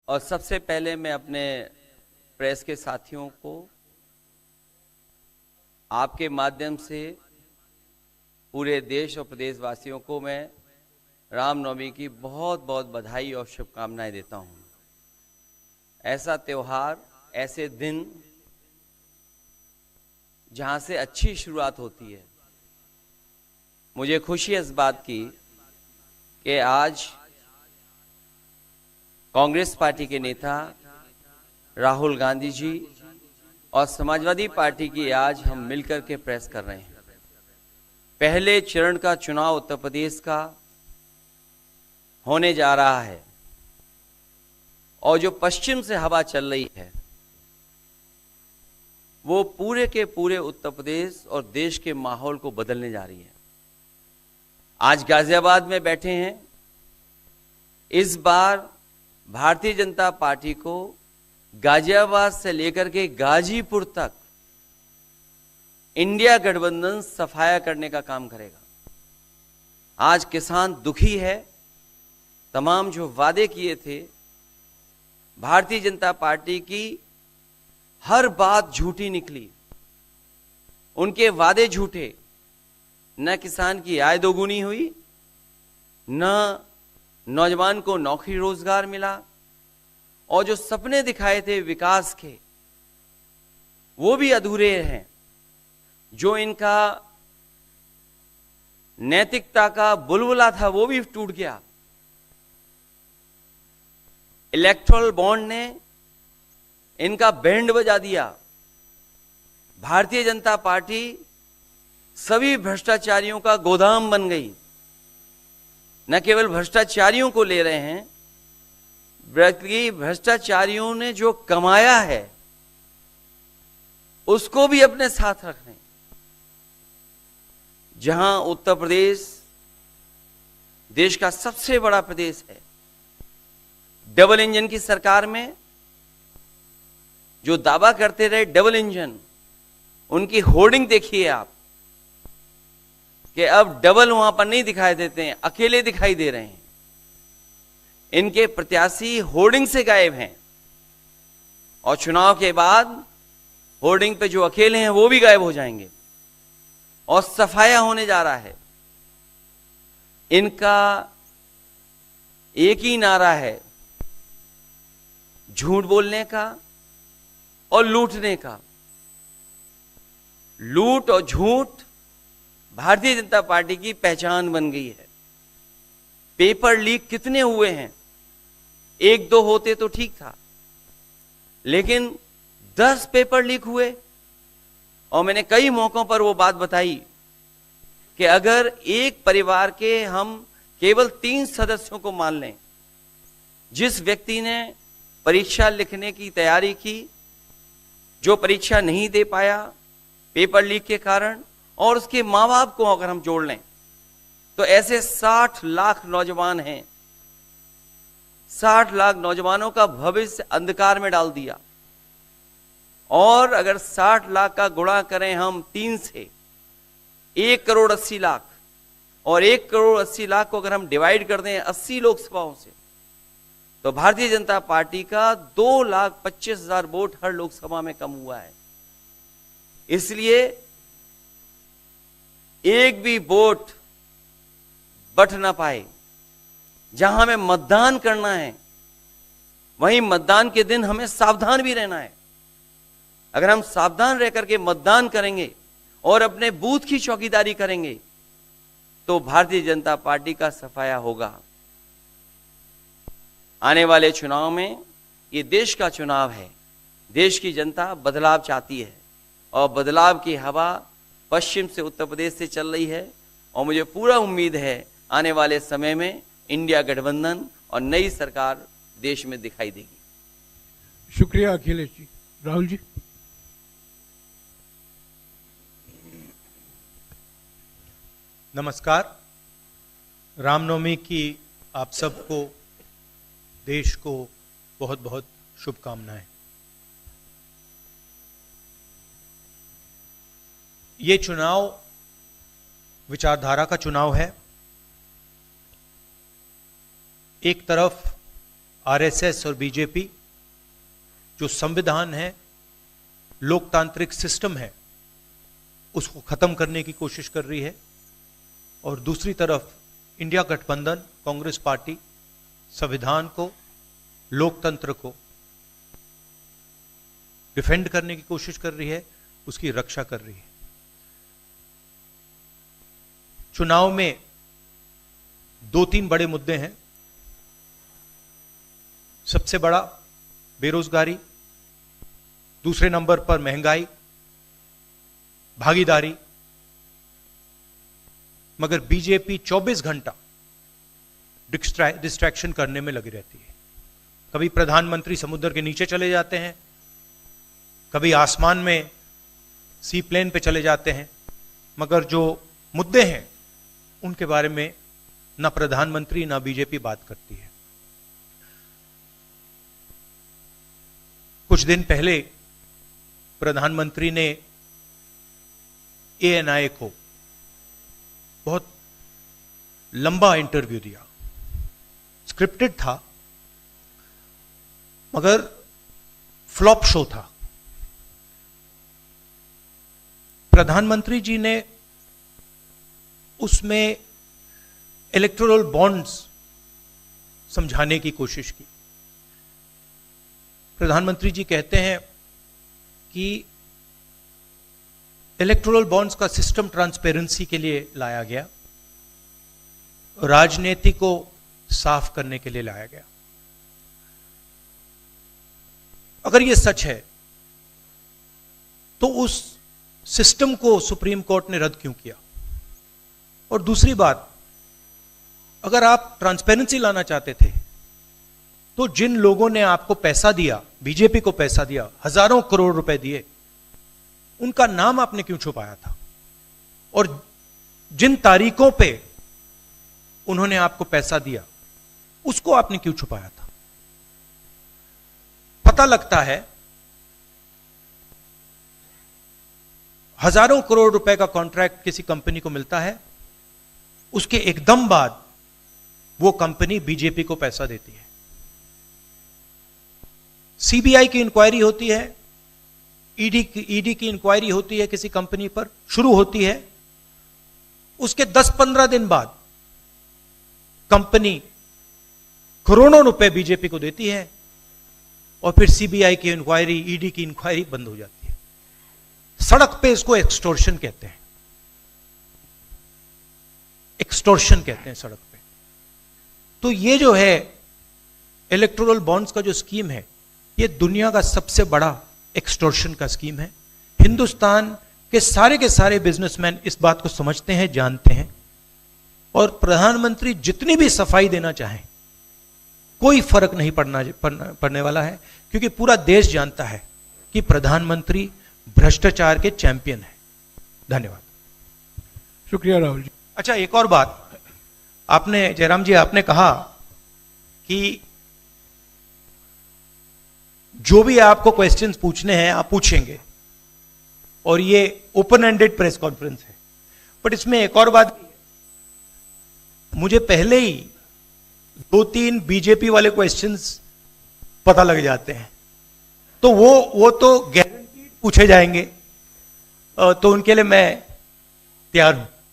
और सबसे पहले मैं अपने प्रेस के साथियों को आपके माध्यम से पूरे देश और प्रदेशवासियों को मैं रामनवमी की बहुत बहुत बधाई और शुभकामनाएं देता हूं। ऐसा त्योहार, ऐसे दिन जहां से अच्छी शुरुआत होती है। मुझे खुशी है इस बात की कि आज कांग्रेस पार्टी के नेता राहुल गांधी जी और समाजवादी पार्टी की आज हम मिलकर के प्रेस कर रहे हैं। पहले चरण का चुनाव उत्तर प्रदेश का होने जा रहा है और जो पश्चिम से हवा चल रही है वो पूरे के पूरे उत्तर प्रदेश और देश के माहौल को बदलने जा रही है। आज गाजियाबाद में बैठे हैं। इस बार भारतीय जनता पार्टी को गाजियाबाद से लेकर के गाजीपुर तक इंडिया गठबंधन सफाया करने का काम करेगा। आज किसान दुखी है। तमाम जो वादे किए थे, भारतीय जनता पार्टी की हर बात झूठी निकली। उनके वादे झूठे। न किसान की आय दोगुनी हुई, न नौजवान को नौकरी रोजगार मिला, और जो सपने दिखाए थे विकास के वो भी अधूरे हैं। जो इनका नैतिकता का बुलबुला था वो भी टूट गया। इलेक्टोरल बॉन्ड ने इनका बैंड बजा दिया। भारतीय जनता पार्टी सभी भ्रष्टाचारियों का गोदाम बन गई। न केवल भ्रष्टाचारियों को ले रहे हैं, बल्कि भ्रष्टाचारियों ने जो कमाया है उसको भी अपने साथ रख रहे हैं। जहां उत्तर प्रदेश देश का सबसे बड़ा प्रदेश है, डबल इंजन की सरकार में जो दावा करते रहे डबल इंजन, उनकी होर्डिंग देखिए आप कि अब डबल वहां पर नहीं दिखाई देते हैं, अकेले दिखाई दे रहे हैं। इनके प्रत्याशी होर्डिंग से गायब हैं और चुनाव के बाद होर्डिंग पे जो अकेले हैं वो भी गायब हो जाएंगे और सफाया होने जा रहा है। इनका एक ही नारा है, झूठ बोलने का और लूटने का। लूट और झूठ भारतीय जनता पार्टी की पहचान बन गई है। पेपर लीक कितने हुए हैं? एक दो होते तो ठीक था, लेकिन 10 पेपर लीक हुए। और मैंने कई मौकों पर वो बात बताई कि अगर एक परिवार के हम केवल 3 सदस्यों को मान लें, जिस व्यक्ति ने परीक्षा लिखने की तैयारी की, जो परीक्षा नहीं दे पाया पेपर लीक के कारण, और उसके मां बाप को अगर हम जोड़ लें तो ऐसे 60 लाख नौजवान हैं। 60 लाख नौजवानों का भविष्य अंधकार में डाल दिया। और अगर 60 लाख का गुणा करें हम 3 से, 1 करोड़ 80 लाख, और 1 करोड़ 80 लाख को अगर हम डिवाइड कर दें 80 लोकसभाओं से, तो भारतीय जनता पार्टी का 2,25,000 वोट हर लोकसभा में कम हुआ है। इसलिए एक भी वोट बट ना पाए। जहां हमें मतदान करना है वहीं मतदान के दिन हमें सावधान भी रहना है। अगर हम सावधान रह करके मतदान करेंगे और अपने बूथ की चौकीदारी करेंगे तो भारतीय जनता पार्टी का सफाया होगा। आने वाले चुनाव में, ये देश का चुनाव है, देश की जनता बदलाव चाहती है और बदलाव की हवा पश्चिम से उत्तर प्रदेश से चल रही है। और मुझे पूरा उम्मीद है आने वाले समय में इंडिया गठबंधन और नई सरकार देश में दिखाई देगी। शुक्रिया अखिलेश जी। राहुल जी। नमस्कार। रामनवमी की आप सबको, देश को बहुत बहुत शुभकामनाएं। ये चुनाव विचारधारा का चुनाव है। एक तरफ आरएसएस और बीजेपी जो संविधान है, लोकतांत्रिक सिस्टम है, उसको खत्म करने की कोशिश कर रही है, और दूसरी तरफ इंडिया गठबंधन, कांग्रेस पार्टी संविधान को, लोकतंत्र को डिफेंड करने की कोशिश कर रही है, उसकी रक्षा कर रही है। चुनाव में 2-3 बड़े मुद्दे हैं। सबसे बड़ा बेरोजगारी, दूसरे नंबर पर महंगाई, भागीदारी। मगर बीजेपी 24 घंटा डिस्ट्रैक्शन करने में लगी रहती है। कभी प्रधानमंत्री समुद्र के नीचे चले जाते हैं, कभी आसमान में सी प्लेन पे चले जाते हैं, मगर जो मुद्दे हैं उनके बारे में ना प्रधानमंत्री ना बीजेपी बात करती है। कुछ दिन पहले प्रधानमंत्री ने ANI को बहुत लंबा इंटरव्यू दिया। स्क्रिप्टेड था, मगर फ्लॉप शो था। प्रधानमंत्री जी ने उसमें इलेक्टोरल बॉन्ड्स समझाने की कोशिश की। प्रधानमंत्री जी कहते हैं कि इलेक्टोरल बॉन्ड्स का सिस्टम ट्रांसपेरेंसी के लिए लाया गया, राजनीति को साफ करने के लिए लाया गया। अगर यह सच है तो उस सिस्टम को सुप्रीम कोर्ट ने रद्द क्यों किया? और दूसरी बात, अगर आप ट्रांसपेरेंसी लाना चाहते थे तो जिन लोगों ने आपको पैसा दिया, बीजेपी को पैसा दिया, हजारों करोड़ रुपए दिए, उनका नाम आपने क्यों छुपाया था? और जिन तारीखों पे उन्होंने आपको पैसा दिया उसको आपने क्यों छुपाया था? पता लगता है हजारों करोड़ रुपए का कॉन्ट्रैक्ट किसी कंपनी को मिलता है, उसके एकदम बाद वो कंपनी बीजेपी को पैसा देती है। सीबीआई की इंक्वायरी होती है, ईडी की इंक्वायरी होती है किसी कंपनी पर, शुरू होती है, उसके 10-15 दिन बाद कंपनी करोड़ों रुपए बीजेपी को देती है और फिर सीबीआई की इंक्वायरी, ईडी की इंक्वायरी बंद हो जाती है। सड़क पे इसको एक्सटॉर्शन कहते हैं, एक्सटॉर्शन कहते हैं सड़क पे। तो ये जो है इलेक्टोरल बॉन्ड्स का जो स्कीम है, ये दुनिया का सबसे बड़ा एक्सटॉर्शन का स्कीम है। हिंदुस्तान के सारे बिजनेसमैन इस बात को समझते हैं, जानते हैं, और प्रधानमंत्री जितनी भी सफाई देना चाहें कोई फर्क नहीं पड़ने वाला है, क्योंकि पूरा देश जानता है कि प्रधानमंत्री भ्रष्टाचार के चैंपियन है। धन्यवाद। शुक्रिया राहुल जी। अच्छा, एक और बात, आपने जयराम जी आपने कहा कि जो भी आपको क्वेश्चंस पूछने हैं आप पूछेंगे, और ये ओपन एंडेड प्रेस कॉन्फ्रेंस है। बट इसमें एक और बात, मुझे पहले ही 2-3 बीजेपी वाले क्वेश्चंस पता लग जाते हैं, तो वो तो गारंटीड पूछे जाएंगे, तो उनके लिए मैं तैयार हूं।